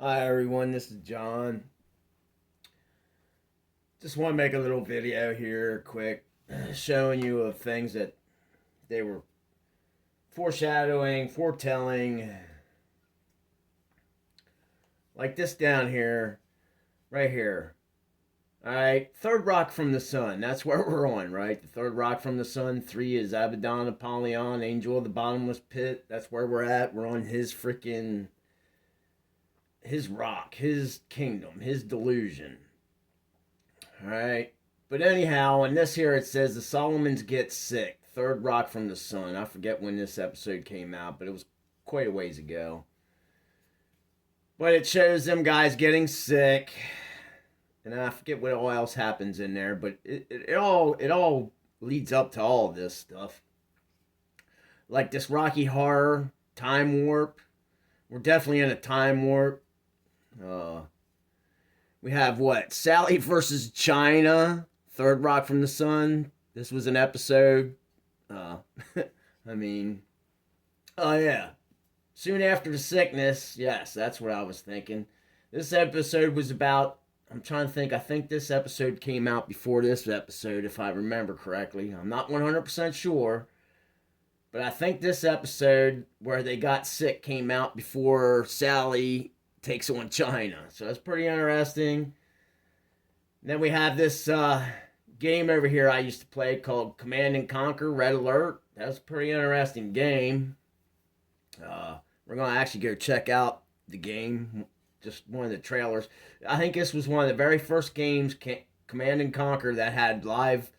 Hi everyone, this is John. Just want to make a little video here, quick, showing you of things that they were foreshadowing, foretelling, like this down here, right here. All right, third rock from the sun. That's where we're on, right? The third rock from the sun. 3 is Abaddon, Apollyon, Angel of the Bottomless Pit. That's where we're at. We're on his rock, his kingdom, his delusion. All right. But anyhow, in this here it says the Solomons get sick. Third rock from the sun. I forget when this episode came out, but it was quite a ways ago. But it shows them guys getting sick, and I forget what all else happens in there. But it all leads up to all of this stuff, like this Rocky Horror time warp. We're definitely in a time warp. Uh, we have what? Sally versus China. Third rock from the sun. This was an episode. Uh, I mean, oh yeah. Soon after the sickness, yes, that's what I was thinking. This episode was about. I'm trying to think. I think this episode came out before this episode, if I remember correctly. I'm not 100% sure. But I think this episode where they got sick came out before Sally takes on China. So that's pretty interesting. Then we have this game over here I used to play called Command and Conquer Red Alert. That's a pretty interesting game. We're going to actually go check out the game, just one of the trailers. I think this was one of the very first games, Command and Conquer, that had live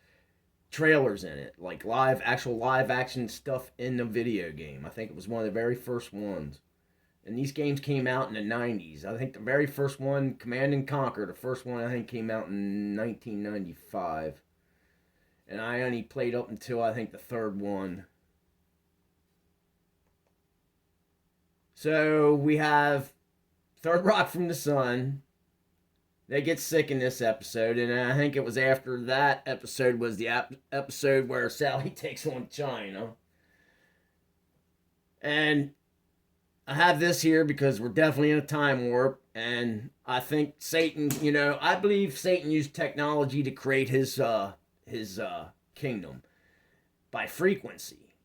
trailers in it, like actual live action stuff in the video game. I think it was one of the very first ones. And these games came out in the 90s. I think the very first one, Command and Conquer, the first one I think came out in 1995. And I only played up until I think the third one. So we have Third Rock from the Sun. They get sick in this episode, and I think it was after that episode was the episode where Sally takes on China. And I have this here because we're definitely in a time warp, and I think Satan, I believe Satan used technology to create his kingdom by frequency.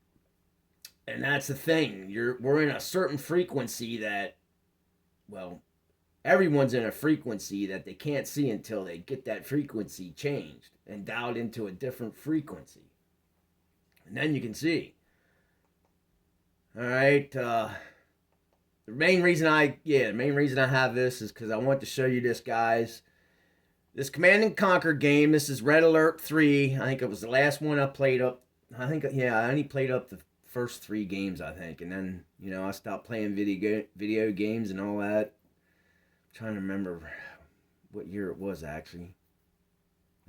And that's the thing. We're in a certain frequency that, well, everyone's in a frequency that they can't see until they get that frequency changed and dialed into a different frequency. And then you can see. All right. The main reason I have this is because I want to show you this, guys. This Command and Conquer game. This is Red Alert 3. I think it was the last one I played up. I only played up the first 3 games, I think, and then I stopped playing video games and all that. I'm trying to remember what year it was actually.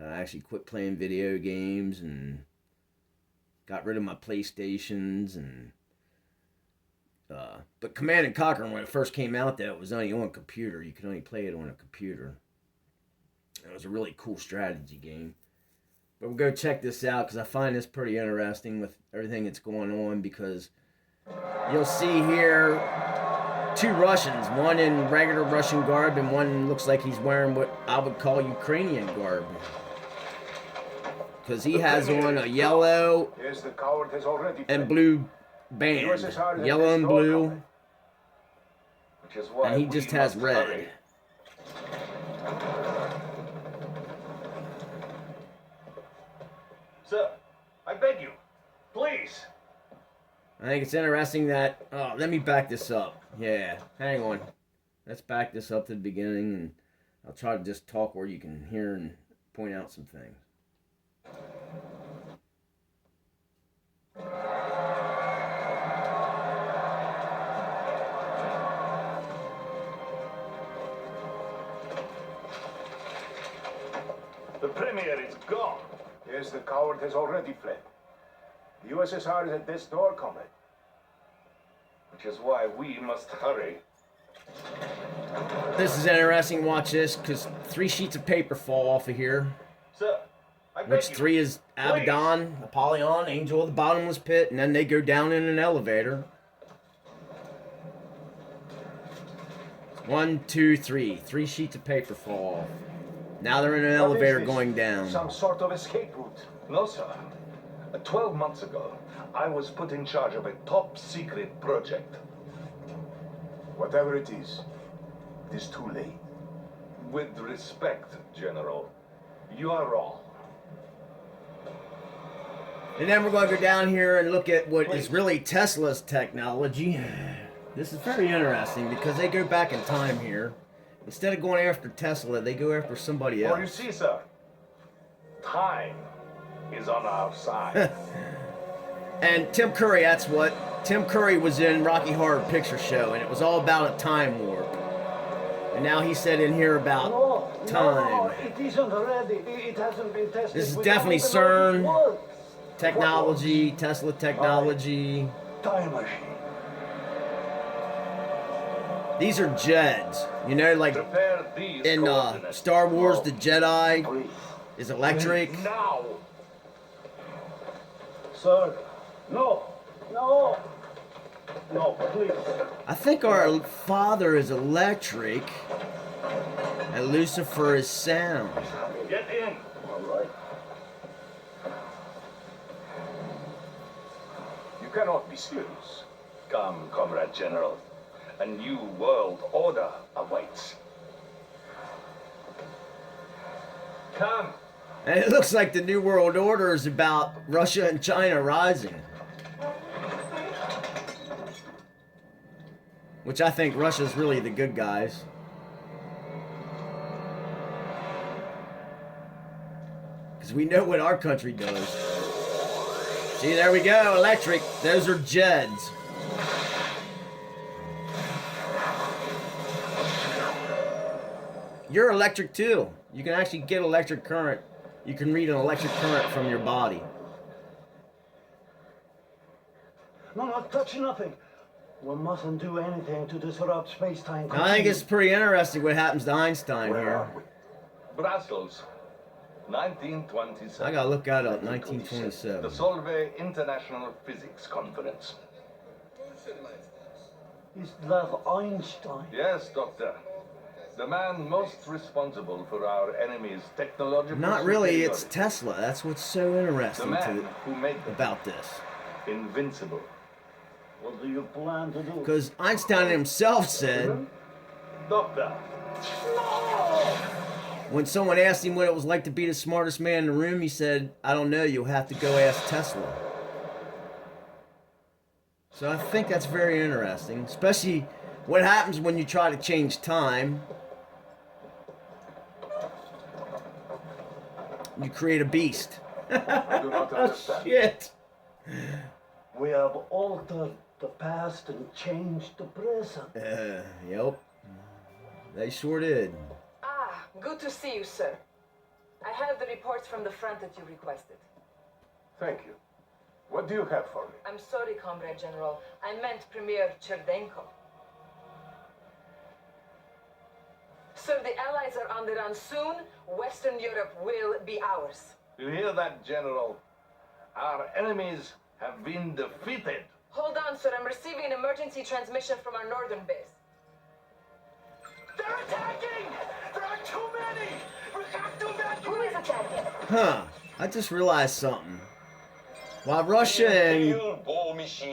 I actually quit playing video games and got rid of my PlayStations and. But Command and Conquer, when it first came out, though, it was only on a computer. You could only play it on a computer. It was a really cool strategy game. But we'll go check this out because I find this pretty interesting with everything that's going on, because you'll see here 2 Russians, one in regular Russian garb and one looks like he's wearing what I would call Ukrainian garb. Because he has on a yellow and blue band. Yellow and blue. And he just has red. Sir, I beg you, please. I think it's interesting that. Oh, let me back this up. Yeah, hang on. Let's back this up to the beginning, and I'll try to just talk where you can hear and point out some things. The Premier is gone. Yes, the coward has already fled. The USSR is at death's door, comrade. Which is why we must hurry. This is interesting. Watch this, because 3 sheets of paper fall off of here. Sir, I beg Which you, 3 is Abaddon, Apollyon, Angel of the Bottomless Pit, and then they go down in an elevator. 1, 2, 3. 3 sheets of paper fall off. Now they're in an What is elevator this? going down. Some sort of escape route. No, sir. 12 months ago, I was put in charge of a top secret project. Whatever it is too late. With respect, General, you are wrong. And then we're going to go down here and look at what is really Tesla's technology. This is very interesting because they go back in time here. Instead of going after Tesla, they go after somebody For you else. see, sir, time is on our side. And Tim Curry, that's what. Tim Curry was in Rocky Horror Picture Show, and it was all about a time warp. And now he said in here about time. No, it isn't ready. It hasn't been tested. This is We definitely don't even know if it CERN. works. Technology, Tesla technology. Time machine. These are Jeds. You know, like Prepare these in coordinates. Star Wars, the Jedi Please. is electric. Now! Sir. No. No. No, please. I think our father is electric, and Lucifer is sound. Get in! All right. You cannot be serious. Come, Comrade General. A new world order awaits. Come! And it looks like the New World Order is about Russia and China rising. Which I think Russia's really the good guys. Because we know what our country does. See, there we go, electric. Those are Jeds. You're electric too. You can actually get electric current. You can read an electric current from your body. No, touch nothing. We mustn't do anything to disrupt space-time. Now, I think it's pretty interesting what happens to Einstein Where here. are we? Brussels, 1927. I gotta look that up, The 1927. Solvay International Physics Conference. Is that Einstein? Yes, Doctor. The man most responsible for our enemy's technological Not really, it's superiority. Tesla. That's what's so The interesting man who made them about this. invincible. What do you plan to do? Because Einstein himself said, Doctor, when someone asked him what it was like to be the smartest man in the room, he said, I don't know, you'll have to go ask Tesla. So I think that's very interesting, especially what happens when you try to change time. You create a beast. I do not understand. Shit. We have altered the past and changed the present. Yep. They sure did. Ah, good to see you, sir. I have the reports from the front that you requested. Thank you. What do you have for me? I'm sorry, Comrade General. I meant Premier Cherdenko. Sir, the Allies are on the run soon. Western Europe will be ours. you hear that, General? Our enemies have been defeated. Hold on, sir. I'm receiving an emergency transmission from our northern base. They're attacking! There are too many! We have to Who is evacuate! attacking? Huh. I just realized something. While Russia and,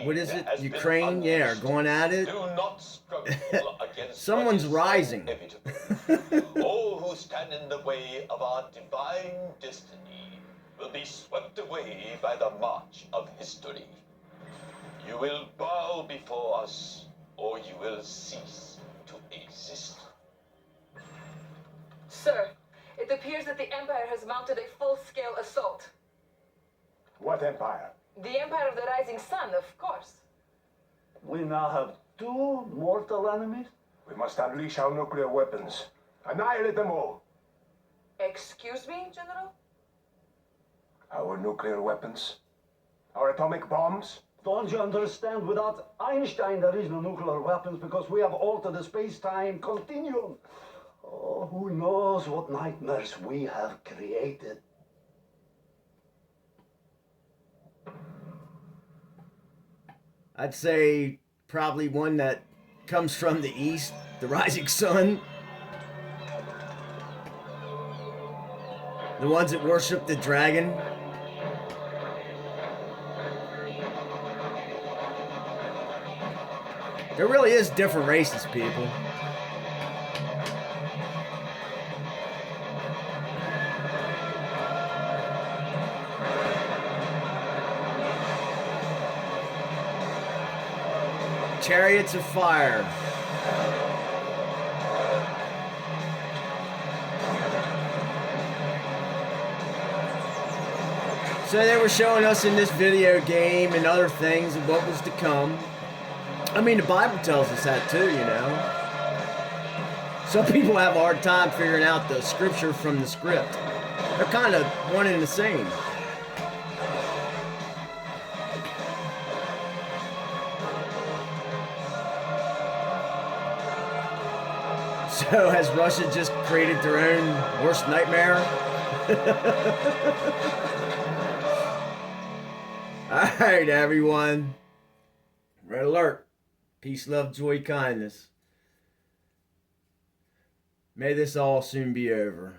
what is it, Ukraine, yeah, are going at it, Do not struggle against someone's what is rising. inevitable. All who stand in the way of our divine destiny will be swept away by the march of history. You will bow before us, or you will cease to exist. Sir, it appears that the Empire has mounted a full-scale assault. What empire? The Empire of the Rising Sun, of course. We now have two mortal enemies? We must unleash our nuclear weapons. Annihilate them all. Excuse me, General? Our nuclear weapons? Our atomic bombs? Don't you understand? Without Einstein, there is no nuclear weapons because we have altered the space-time continuum. Oh, who knows what nightmares we have created. I'd say probably one that comes from the east, The rising sun. The ones that worship the dragon. There really is different races, people. Chariots of fire. So they were showing us in this video game and other things of what was to come. I mean, the Bible tells us that too, you know. Some people have a hard time figuring out the scripture from the script. They're kind of one and the same. So has Russia just created their own worst nightmare? Alright, everyone. Red alert. Peace, love, joy, kindness. May this all soon be over.